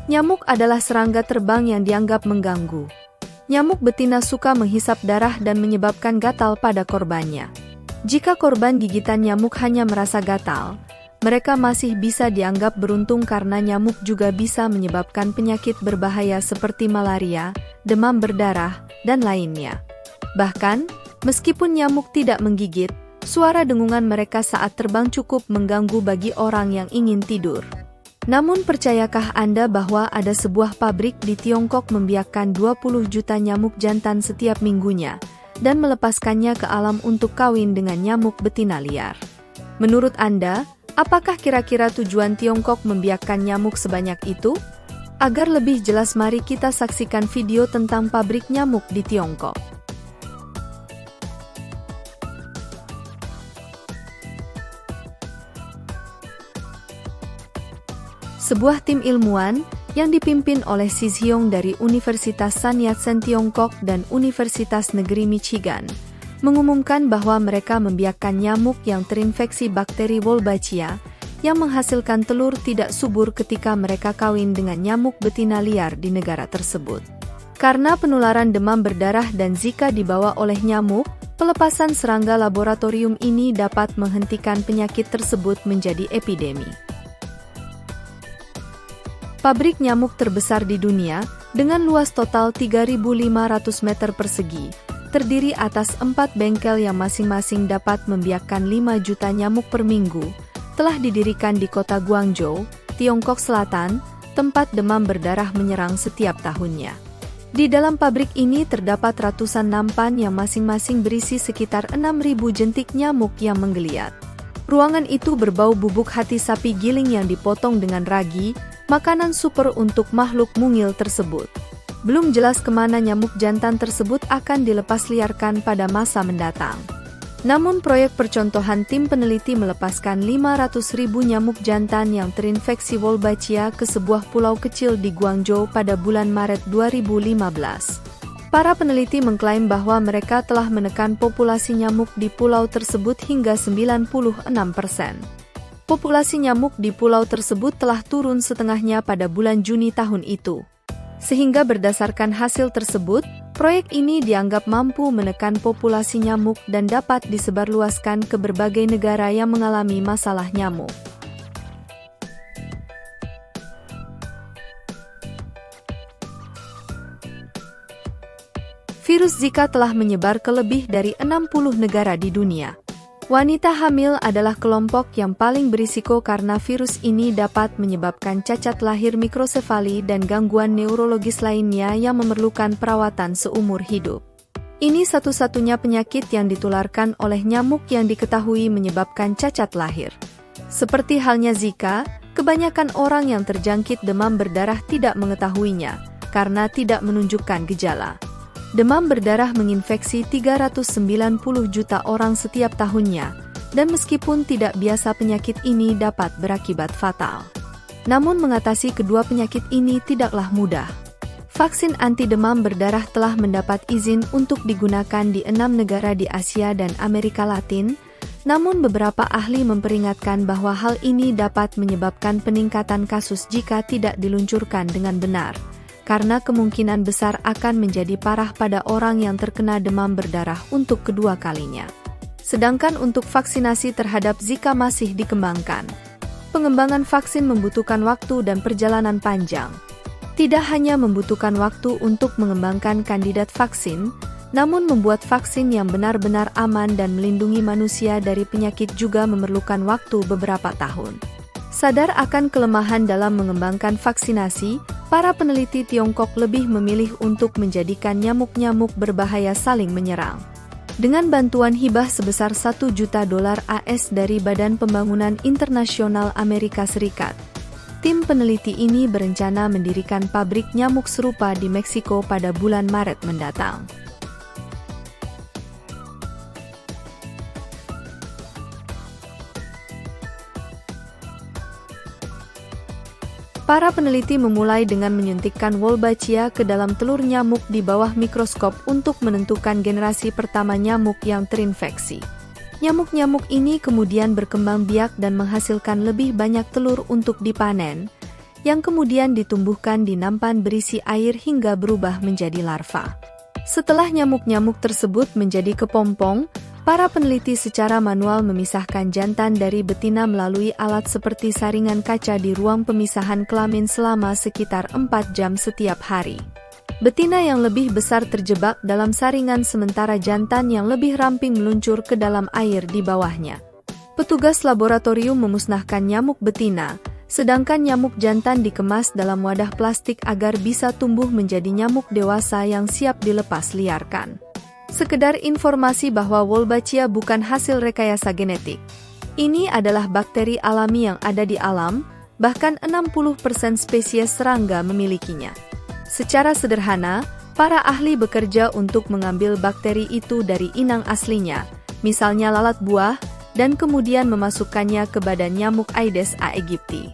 Nyamuk adalah serangga terbang yang dianggap mengganggu. Nyamuk betina suka menghisap darah dan menyebabkan gatal pada korbannya. Jika korban gigitan nyamuk hanya merasa gatal, mereka masih bisa dianggap beruntung karena nyamuk juga bisa menyebabkan penyakit berbahaya seperti malaria, demam berdarah, dan lainnya. Bahkan, meskipun nyamuk tidak menggigit, suara dengungan mereka saat terbang cukup mengganggu bagi orang yang ingin tidur. Namun percayakah Anda bahwa ada sebuah pabrik di Tiongkok membiarkan 20 juta nyamuk jantan setiap minggunya dan melepaskannya ke alam untuk kawin dengan nyamuk betina liar? Menurut Anda, apakah kira-kira tujuan Tiongkok membiarkan nyamuk sebanyak itu? Agar lebih jelas, mari kita saksikan video tentang pabrik nyamuk di Tiongkok. Sebuah tim ilmuwan yang dipimpin oleh Xi Xiong dari Universitas Sun Yat-sen Tiongkok dan Universitas Negeri Michigan mengumumkan bahwa mereka membiarkan nyamuk yang terinfeksi bakteri Wolbachia yang menghasilkan telur tidak subur ketika mereka kawin dengan nyamuk betina liar di negara tersebut. Karena penularan demam berdarah dan Zika dibawa oleh nyamuk, pelepasan serangga laboratorium ini dapat menghentikan penyakit tersebut menjadi epidemi. Pabrik nyamuk terbesar di dunia, dengan luas total 3.500 meter persegi, terdiri atas 4 bengkel yang masing-masing dapat membiarkan 5 juta nyamuk per minggu, telah didirikan di kota Guangzhou, Tiongkok Selatan, tempat demam berdarah menyerang setiap tahunnya. Di dalam pabrik ini terdapat ratusan nampan yang masing-masing berisi sekitar 6.000 jentik nyamuk yang menggeliat. Ruangan itu berbau bubuk hati sapi giling yang dipotong dengan ragi, makanan super untuk makhluk mungil tersebut. Belum jelas kemana nyamuk jantan tersebut akan dilepas liarkan pada masa mendatang. Namun proyek percontohan tim peneliti melepaskan 500.000 nyamuk jantan yang terinfeksi Wolbachia ke sebuah pulau kecil di Guangzhou pada bulan Maret 2015. Para peneliti mengklaim bahwa mereka telah menekan populasi nyamuk di pulau tersebut hingga 96%. Populasi nyamuk di pulau tersebut telah turun setengahnya pada bulan Juni tahun itu. Sehingga berdasarkan hasil tersebut, proyek ini dianggap mampu menekan populasi nyamuk dan dapat disebarluaskan ke berbagai negara yang mengalami masalah nyamuk. Virus Zika telah menyebar ke lebih dari 60 negara di dunia. Wanita hamil adalah kelompok yang paling berisiko karena virus ini dapat menyebabkan cacat lahir, mikrosefali, dan gangguan neurologis lainnya yang memerlukan perawatan seumur hidup. Ini satu-satunya penyakit yang ditularkan oleh nyamuk yang diketahui menyebabkan cacat lahir. Seperti halnya Zika, kebanyakan orang yang terjangkit demam berdarah tidak mengetahuinya karena tidak menunjukkan gejala. Demam berdarah menginfeksi 390 juta orang setiap tahunnya, dan meskipun tidak biasa penyakit ini dapat berakibat fatal. Namun mengatasi kedua penyakit ini tidaklah mudah. Vaksin anti demam berdarah telah mendapat izin untuk digunakan di 6 negara di Asia dan Amerika Latin, namun beberapa ahli memperingatkan bahwa hal ini dapat menyebabkan peningkatan kasus jika tidak diluncurkan dengan benar, karena kemungkinan besar akan menjadi parah pada orang yang terkena demam berdarah untuk kedua kalinya. Sedangkan untuk vaksinasi terhadap Zika masih dikembangkan. Pengembangan vaksin membutuhkan waktu dan perjalanan panjang. Tidak hanya membutuhkan waktu untuk mengembangkan kandidat vaksin, namun membuat vaksin yang benar-benar aman dan melindungi manusia dari penyakit juga memerlukan waktu beberapa tahun. Sadar akan kelemahan dalam mengembangkan vaksinasi, para peneliti Tiongkok lebih memilih untuk menjadikan nyamuk-nyamuk berbahaya saling menyerang. Dengan bantuan hibah sebesar $1 juta AS dari Badan Pembangunan Internasional Amerika Serikat, tim peneliti ini berencana mendirikan pabrik nyamuk serupa di Meksiko pada bulan Maret mendatang. Para peneliti memulai dengan menyuntikkan Wolbachia ke dalam telur nyamuk di bawah mikroskop untuk menentukan generasi pertama nyamuk yang terinfeksi. Nyamuk-nyamuk ini kemudian berkembang biak dan menghasilkan lebih banyak telur untuk dipanen, yang kemudian ditumbuhkan di nampan berisi air hingga berubah menjadi larva. Setelah nyamuk-nyamuk tersebut menjadi kepompong, para peneliti secara manual memisahkan jantan dari betina melalui alat seperti saringan kaca di ruang pemisahan kelamin selama sekitar 4 jam setiap hari. Betina yang lebih besar terjebak dalam saringan sementara jantan yang lebih ramping meluncur ke dalam air di bawahnya. Petugas laboratorium memusnahkan nyamuk betina, sedangkan nyamuk jantan dikemas dalam wadah plastik agar bisa tumbuh menjadi nyamuk dewasa yang siap dilepas liarkan. Sekedar informasi bahwa Wolbachia bukan hasil rekayasa genetik. Ini adalah bakteri alami yang ada di alam, bahkan 60% spesies serangga memilikinya. Secara sederhana, para ahli bekerja untuk mengambil bakteri itu dari inang aslinya, misalnya lalat buah, dan kemudian memasukkannya ke badan nyamuk Aedes aegypti.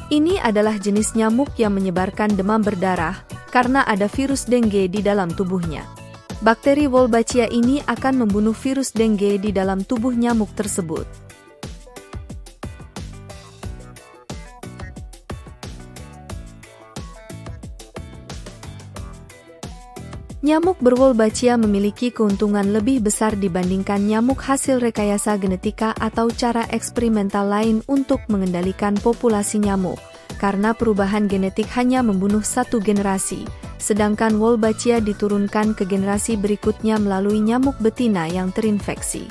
Ini adalah jenis nyamuk yang menyebarkan demam berdarah, karena ada virus dengue di dalam tubuhnya. Bakteri Wolbachia ini akan membunuh virus dengue di dalam tubuh nyamuk tersebut. Nyamuk berwolbachia memiliki keuntungan lebih besar dibandingkan nyamuk hasil rekayasa genetika atau cara eksperimental lain untuk mengendalikan populasi nyamuk, karena perubahan genetik hanya membunuh satu generasi, sedangkan Wolbachia diturunkan ke generasi berikutnya melalui nyamuk betina yang terinfeksi.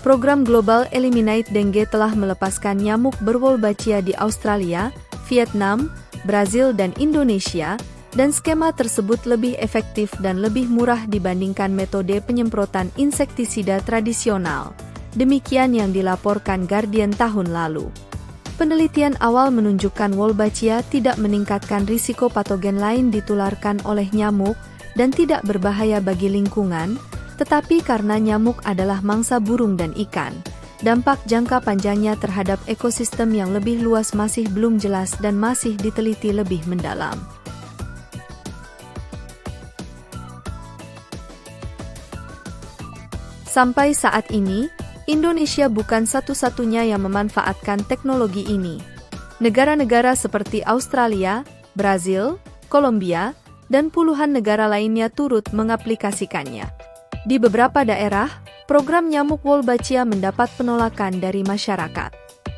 Program Global Eliminate Dengue telah melepaskan nyamuk berwolbachia di Australia, Vietnam, Brazil dan Indonesia, dan skema tersebut lebih efektif dan lebih murah dibandingkan metode penyemprotan insektisida tradisional. Demikian yang dilaporkan Guardian tahun lalu. Penelitian awal menunjukkan Wolbachia tidak meningkatkan risiko patogen lain ditularkan oleh nyamuk dan tidak berbahaya bagi lingkungan, tetapi karena nyamuk adalah mangsa burung dan ikan, dampak jangka panjangnya terhadap ekosistem yang lebih luas masih belum jelas dan masih diteliti lebih mendalam. Sampai saat ini, Indonesia bukan satu-satunya yang memanfaatkan teknologi ini. Negara-negara seperti Australia, Brazil, Kolombia, dan puluhan negara lainnya turut mengaplikasikannya. Di beberapa daerah, program nyamuk Wolbachia mendapat penolakan dari masyarakat.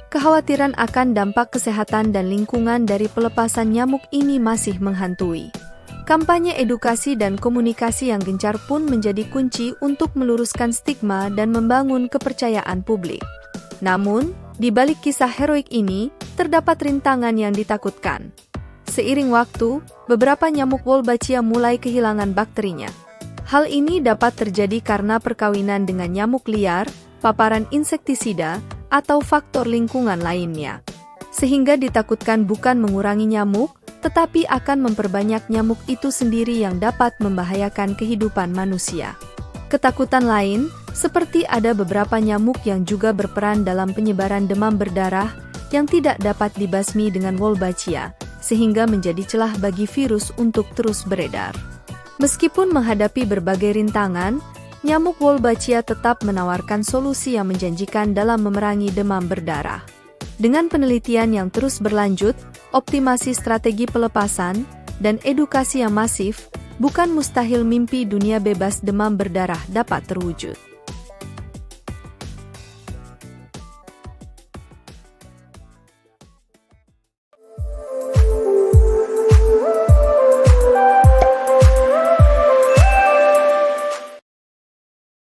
Kekhawatiran akan dampak kesehatan dan lingkungan dari pelepasan nyamuk ini masih menghantui. Kampanye edukasi dan komunikasi yang gencar pun menjadi kunci untuk meluruskan stigma dan membangun kepercayaan publik. Namun, di balik kisah heroik ini, terdapat rintangan yang ditakutkan. Seiring waktu, beberapa nyamuk Wolbachia mulai kehilangan bakterinya. Hal ini dapat terjadi karena perkawinan dengan nyamuk liar, paparan insektisida, atau faktor lingkungan lainnya. Sehingga ditakutkan bukan mengurangi nyamuk, tetapi akan memperbanyak nyamuk itu sendiri yang dapat membahayakan kehidupan manusia. Ketakutan lain, seperti ada beberapa nyamuk yang juga berperan dalam penyebaran demam berdarah yang tidak dapat dibasmi dengan Wolbachia, sehingga menjadi celah bagi virus untuk terus beredar. Meskipun menghadapi berbagai rintangan, nyamuk Wolbachia tetap menawarkan solusi yang menjanjikan dalam memerangi demam berdarah. Dengan penelitian yang terus berlanjut, optimasi strategi pelepasan, dan edukasi yang masif, bukan mustahil mimpi dunia bebas demam berdarah dapat terwujud.